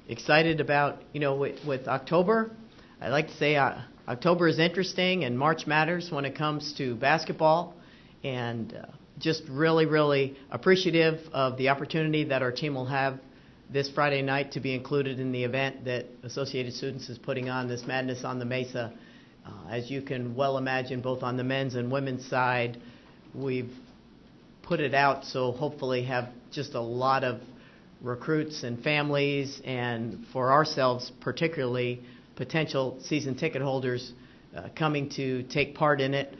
excited about, with October. I like to say October is interesting and March matters when it comes to basketball, and just really, really appreciative of the opportunity that our team will have this Friday night to be included in the event that Associated Students is putting on, this Madness on the Mesa. As you can well imagine, both on the men's and women's side, we've put it out, so hopefully have just a lot of recruits and families, and for ourselves particularly, potential season ticket holders coming to take part in it.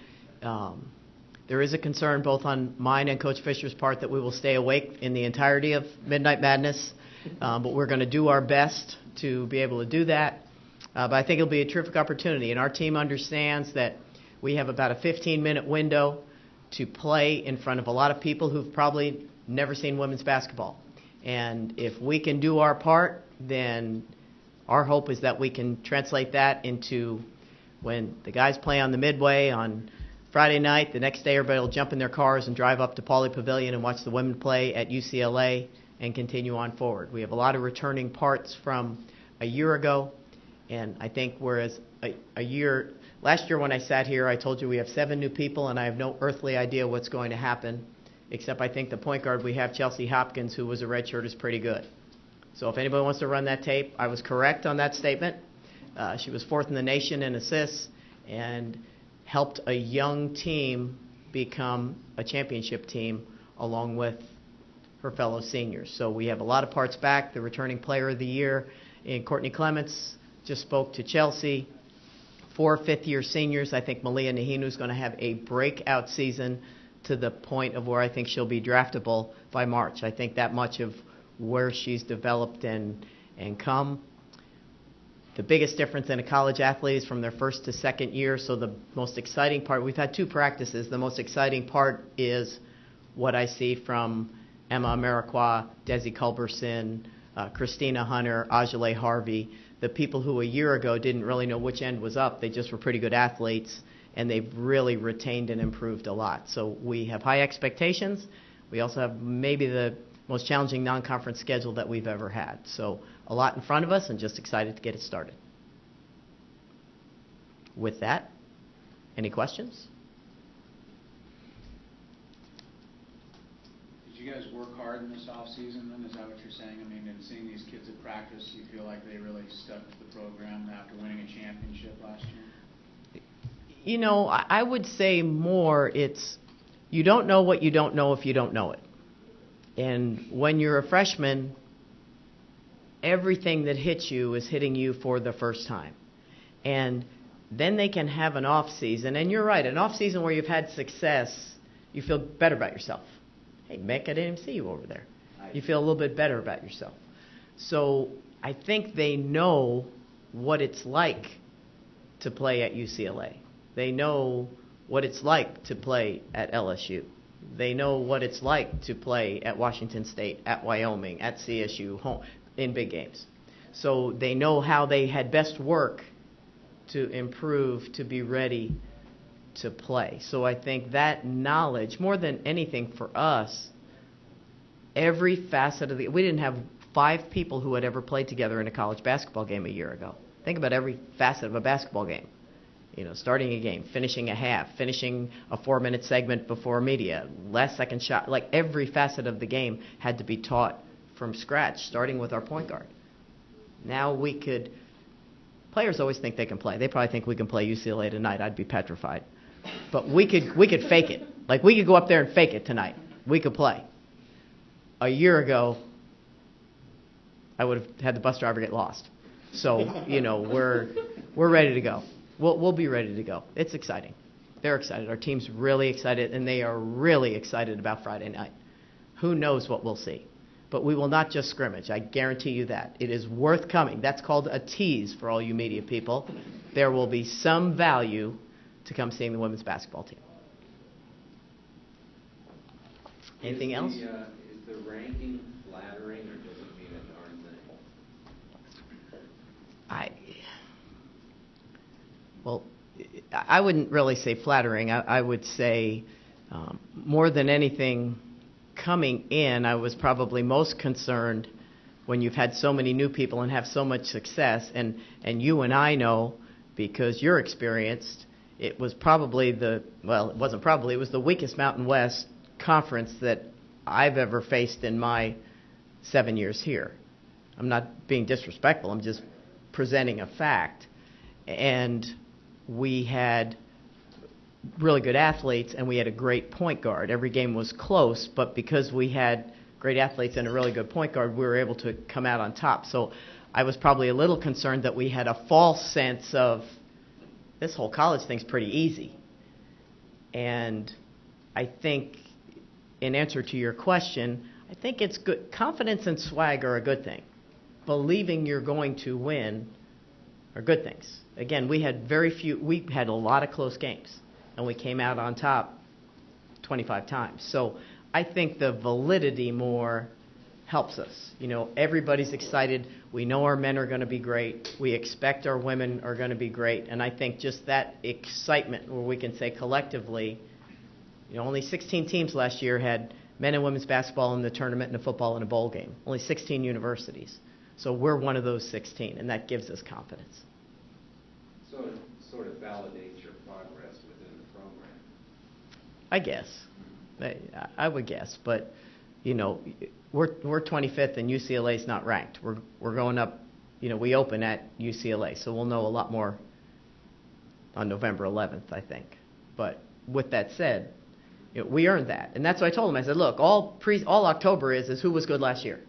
There is a concern both on mine and Coach Fisher's part that we will stay awake in the entirety of Midnight Madness, but we're going to do our best to be able to do that. But I think it'll be a terrific opportunity, and our team understands that we have about a 15-minute window to play in front of a lot of people who've probably never seen women's basketball. And if we can do our part, then our hope is that we can translate that into when the guys play on the Midway on Friday night, the next day everybody will jump in their cars and drive up to Pauley Pavilion and watch the women play at UCLA and continue on forward. We have a lot of returning parts from a year ago, and I think whereas last year when I sat here, I told you we have 7 new people, and I have no earthly idea what's going to happen, except I think the point guard we have, Chelsea Hopkins, who was a redshirt, is pretty good. So if anybody wants to run that tape, I was correct on that statement. She was 4th in the nation in assists and helped a young team become a championship team along with her fellow seniors. So we have a lot of parts back. The returning player of the year in Courtney Clements just spoke to Chelsea. 4 fifth-year seniors. I think Malia Nahinu is going to have a breakout season to the point of where I think she'll be draftable by March. I think that much of where she's developed and come. The biggest difference in a college athlete is from their first to second year, so the most exciting part, we've had 2 practices. The most exciting part is what I see from Emma Amarikwa, Desi Culberson, Christina Hunter, Ajale Harvey, the people who a year ago didn't really know which end was up. They just were pretty good athletes, and they've really retained and improved a lot. So we have high expectations. We also have maybe the most challenging non-conference schedule that we've ever had. So a lot in front of us, and just excited to get it started. With that, any questions? Did you guys work hard in this off-season then? Is that what you're saying? I mean, in seeing these kids at practice, you feel like they really stuck to the program after winning a championship last year? I would say more it's you don't know what you don't know if you don't know it. And when you're a freshman, everything that hits you is hitting you for the first time. And then they can have an off season, and you're right, an off season where you've had success, you feel better about yourself. Hey, Mick, I didn't even see you over there. You feel a little bit better about yourself. So I think they know what it's like to play at UCLA. They know what it's like to play at LSU. They know what it's like to play at Washington State, at Wyoming, at CSU, home, in big games. So they know how they had best work to improve, to be ready to play. So I think that knowledge, more than anything for us, every facet of we didn't have 5 people who had ever played together in a college basketball game a year ago. Think about every facet of a basketball game. Starting a game, finishing a half, finishing a 4-minute segment before media, last second shot, like every facet of the game had to be taught from scratch, starting with our point guard. Now players always think they can play. They probably think we can play UCLA tonight. I'd be petrified. But we could fake it. Like we could go up there and fake it tonight. We could play. A year ago, I would have had the bus driver get lost. So, we're ready to go. We'll be ready to go. It's exciting. They're excited. Our team's really excited, and they are really excited about Friday night. Who knows what we'll see? But we will not just scrimmage. I guarantee you that. It is worth coming. That's called a tease for all you media people. There will be some value to come seeing the women's basketball team. Anything else? Is the ranking flattering, or does it mean a darn thing? Well, I wouldn't really say flattering. I would say more than anything, coming in, I was probably most concerned when you've had so many new people and have so much success, and you and I know, because you're experienced, it was probably it was the weakest Mountain West conference that I've ever faced in my 7 years here. I'm not being disrespectful, I'm just presenting a fact. And we had really good athletes, and we had a great point guard. Every game was close, but because we had great athletes and a really good point guard, we were able to come out on top. So I was probably a little concerned that we had a false sense of this whole college thing's pretty easy. And I think, in answer to your question, I think it's good. Confidence and swag are a good thing. Believing you're going to win are good things. Again, we had a lot of close games, and we came out on top 25 times. So I think the validity more helps us. Everybody's excited. We know our men are going to be great. We expect our women are going to be great. And I think just that excitement where we can say collectively, only 16 teams last year had men and women's basketball in the tournament and a football in a bowl game. Only 16 universities. So we're one of those 16, and that gives us confidence. So it sort of validates your progress within the program. I guess. I would guess, but we're 25th and UCLA's not ranked. We're going up. We open at UCLA, so we'll know a lot more on November 11th, I think. But with that said, we earned that, and that's what I told them. I said, look, all October is who was good last year.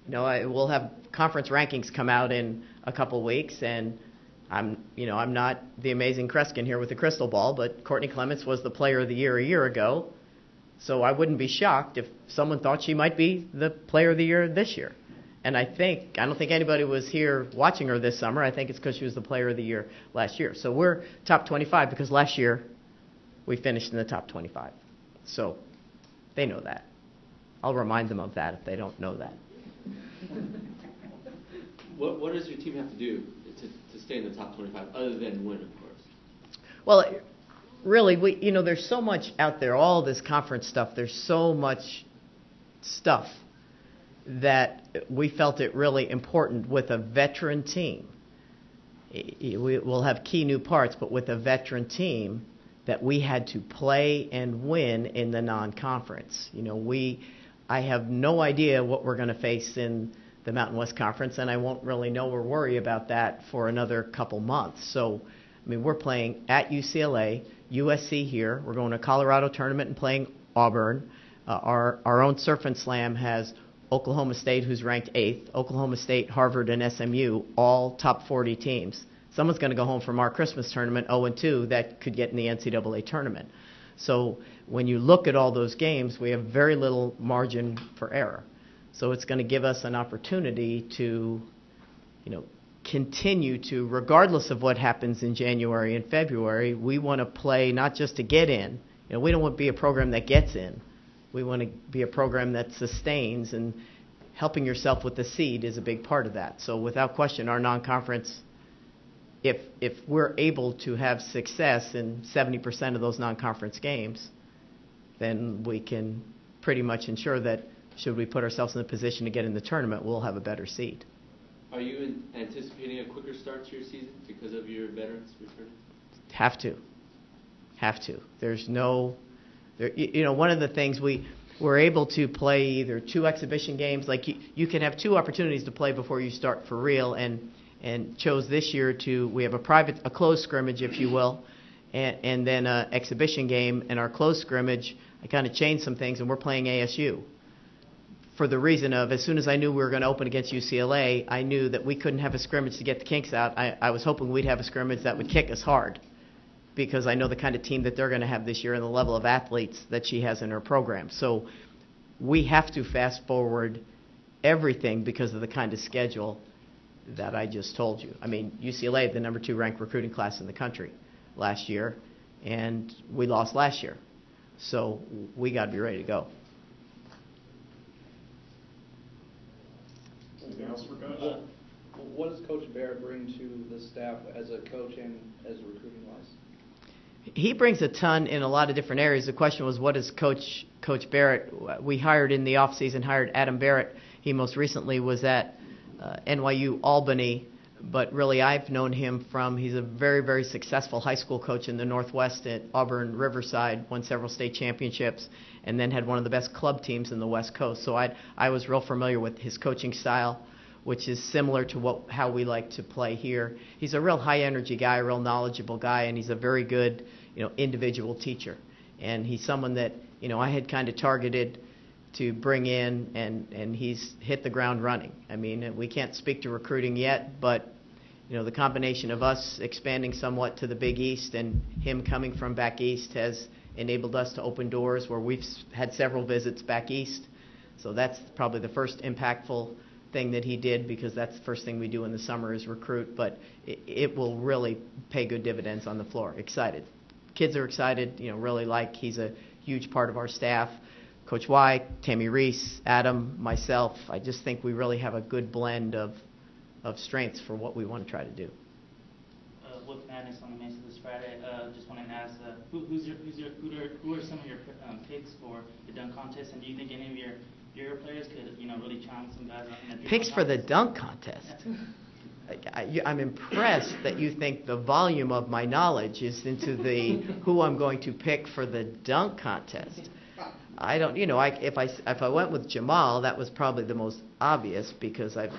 We'll have conference rankings come out in a couple weeks, and I'm not the amazing Kreskin here with the crystal ball, but Courtney Clements was the player of the year a year ago. So I wouldn't be shocked if someone thought she might be the player of the year this year. And I don't think anybody was here watching her this summer. I think it's because she was the player of the year last year. So we're top 25 because last year we finished in the top 25. So they know that. I'll remind them of that if they don't know that. What does your team have to do to stay in the top 25 other than win, of course? Well, really, there's so much out there, all this conference stuff, there's so much stuff that we felt it really important with a veteran team. We'll have key new parts, but with a veteran team that we had to play and win in the non-conference. I have no idea what we're going to face in the Mountain West Conference, and I won't really know or worry about that for another couple months. So, we're playing at UCLA, USC here. We're going to Colorado tournament and playing Auburn. Our own Surf and Slam has Oklahoma State, who's ranked 8th, Oklahoma State, Harvard, and SMU, all top 40 teams. Someone's going to go home from our Christmas tournament 0-2 that could get in the NCAA tournament. So when you look at all those games, we have very little margin for error. So it's going to give us an opportunity to, continue to, regardless of what happens in January and February, we want to play not just to get in. We don't want to be a program that gets in. We want to be a program that sustains, and helping yourself with the seed is a big part of that. So without question, our non-conference, if we're able to have success in 70% of those non-conference games, then we can pretty much ensure that should we put ourselves in a position to get in the tournament, we'll have a better seed. Are you anticipating a quicker start to your season because of your veterans returning? Have to. There's no, one of the things we're able to play either 2 exhibition games, like you can have 2 opportunities to play before you start for real, and chose this year we have a closed scrimmage, if you will, and then an exhibition game. And our closed scrimmage, I kind of changed some things, and we're playing ASU. For the reason of, as soon as I knew we were going to open against UCLA, I knew that we couldn't have a scrimmage to get the kinks out. I was hoping we'd have a scrimmage that would kick us hard, because I know the kind of team that they're going to have this year and the level of athletes that she has in her program. So we have to fast forward everything because of the kind of schedule that I just told you. UCLA had the number 2 ranked recruiting class in the country last year, and we lost last year. So we got to be ready to go. Anything else for Coach? What does Coach Barrett bring to the staff as a coach and as recruiting-wise? He brings a ton in a lot of different areas. The question was, what does Coach Barrett? We hired in the offseason, hired Adam Barrett. He most recently was at NYU Albany, but really I've known him from, he's a very, very successful high school coach in the Northwest at Auburn Riverside, won several state championships, and then had one of the best club teams in the West Coast. So I was real familiar with his coaching style, which is similar to how we like to play here. He's a real high-energy guy, a real knowledgeable guy, and he's a very good, individual teacher. And he's someone that, I had kind of targeted to bring in, and he's hit the ground running. I mean, we can't speak to recruiting yet, but, the combination of us expanding somewhat to the Big East and him coming from back east has enabled us to open doors where we've had several visits back east. So that's probably the first impactful thing that he did, because that's the first thing we do in the summer is recruit, but it will really pay good dividends on the floor. Excited. Kids are excited, really he's a huge part of our staff. Coach Y, Tammy Reese, Adam, myself, I just think we really have a good blend of strengths for what we want to try to do. With Madness on the Mesa this Friday, just wanted to ask, who are some of your picks for the dunk contest, and do you think any of your players could, really challenge some guys in the Picks for the dunk contest? I'm impressed that you think the volume of my knowledge is into the who I'm going to pick for the dunk contest. I don't, if I went with Jamal, that was probably the most obvious because I've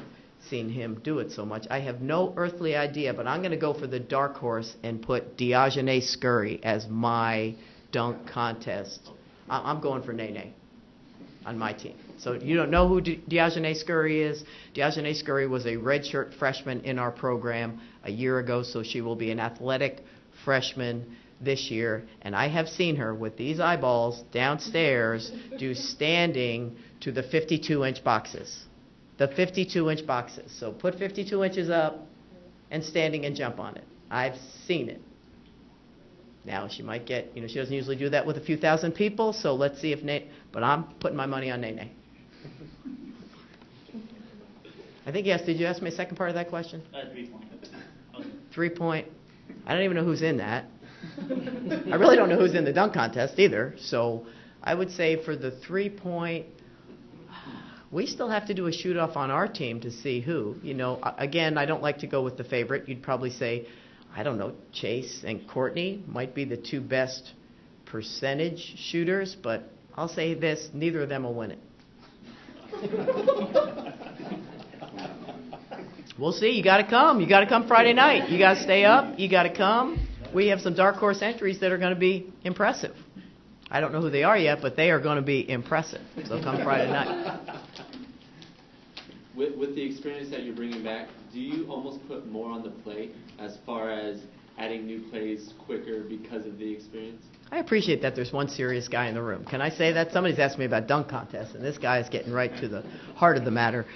seen him do it so much. I have no earthly idea, but I'm going to go for the dark horse and put Diogene Scurry as my dunk contest. I'm going for Nene on my team. So you don't know who Diogene Scurry is? Diogene Scurry was a redshirt freshman in our program a year ago, so she will be an athletic freshman this year, and I have seen her with these eyeballs downstairs do standing to the 52-inch boxes. The 52-inch boxes. So put 52 inches up and standing and jump on it. I've seen it. Now she might get, she doesn't usually do that with a few thousand people, so let's see if but I'm putting my money on Nene. I think, yes, did you ask me a second part of that question? 3-point. Okay. 3-point. I don't even know who's in that. I really don't know who's in the dunk contest either. So I would say for the 3-point, we still have to do a shoot-off on our team to see who. Again, I don't like to go with the favorite. You'd probably say, I don't know, Chase and Courtney might be the two best percentage shooters, but I'll say this, neither of them will win it. We'll see. You got to come. You got to come Friday night. You got to stay up. You got to come. We have some dark horse entries that are going to be impressive. I don't know who they are yet, but they are going to be impressive. So come Friday night. With the experience that you're bringing back, do you almost put more on the plate as far as adding new plays quicker because of the experience? I appreciate that there's one serious guy in the room. Can I say that? Somebody's asked me about dunk contests, and this guy is getting right to the heart of the matter.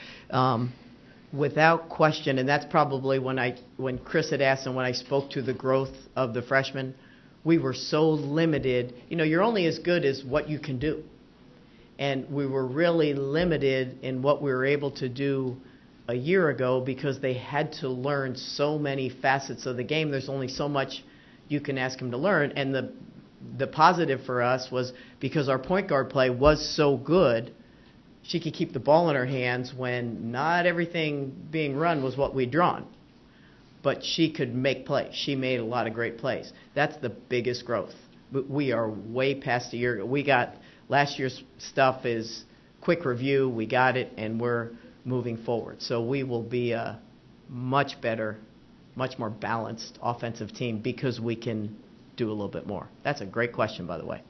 Without question, and that's probably when Chris had asked and when I spoke to the growth of the freshmen, we were so limited. You're only as good as what you can do. And we were really limited in what we were able to do a year ago because they had to learn so many facets of the game. There's only so much you can ask them to learn. And the positive for us was because our point guard play was so good, she could keep the ball in her hands when not everything being run was what we'd drawn. But she could make plays. She made a lot of great plays. That's the biggest growth. We are way past a year ago. We got last year's stuff is quick review. We got it, and we're moving forward. So we will be a much better, much more balanced offensive team because we can do a little bit more. That's a great question, by the way.